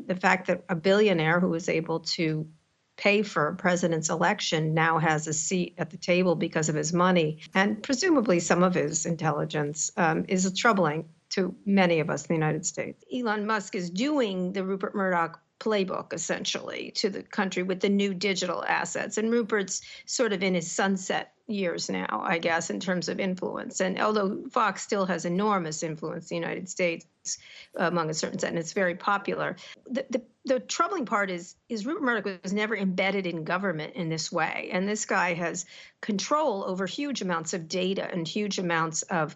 the fact that a billionaire who was able to pay for a president's election now has a seat at the table because of his money and presumably some of his intelligence is troubling to many of us in the United States. Elon Musk is doing the Rupert Murdoch playbook, essentially, to the country with the new digital assets. And Rupert's sort of in his sunset years now, I guess, in terms of influence. And although Fox still has enormous influence in the United States among a certain set, and it's very popular, the troubling part is Rupert Murdoch was never embedded in government in this way. And this guy has control over huge amounts of data and huge amounts of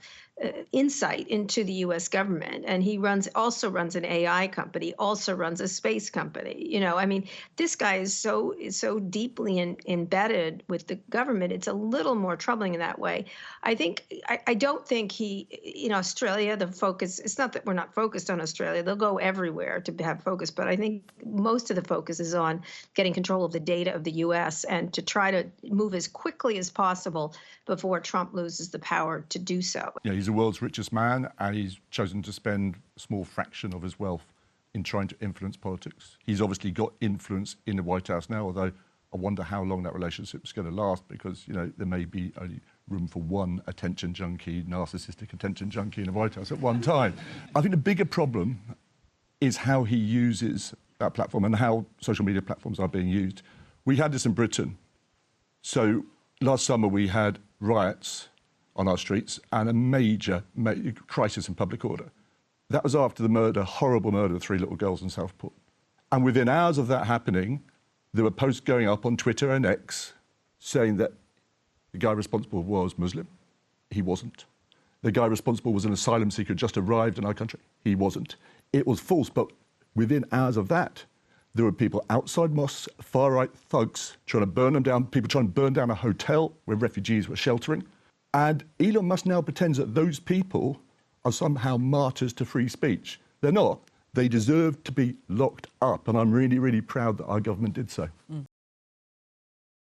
insight into the U.S. government. And he also runs an AI company, also runs a space company. You know, I mean, this guy is so deeply embedded with the government. It's a little more troubling in that way. I don't think in Australia, the focus, it's not that we're not focused on Australia. They'll go everywhere to have focus. But I think most of the focus is on getting control of the data of the U.S. and to try to move as quickly as possible before Trump loses the power to do so. Yeah, he's the world's richest man, and he's chosen to spend a small fraction of his wealth in trying to influence politics. He's obviously got influence in the White House now, although I wonder how long that relationship is going to last, because, you know, there may be only room for one attention junkie, narcissistic attention junkie in the White House at one time. I think the bigger problem is how he uses that platform and how social media platforms are being used. We had this in Britain. So last summer we had riots on our streets and a major crisis in public order. That was after the horrible murder of 3 little girls in Southport. And within hours of that happening, there were posts going up on Twitter and X saying that the guy responsible was Muslim. He wasn't. The guy responsible was an asylum seeker who just arrived in our country. He wasn't. It was false, but within hours of that, there were people outside mosques, far-right thugs, trying to burn them down, people trying to burn down a hotel where refugees were sheltering. And Elon Musk now pretends that those people are somehow martyrs to free speech. They're not. They deserve to be locked up, and I'm really, really proud that our government did so.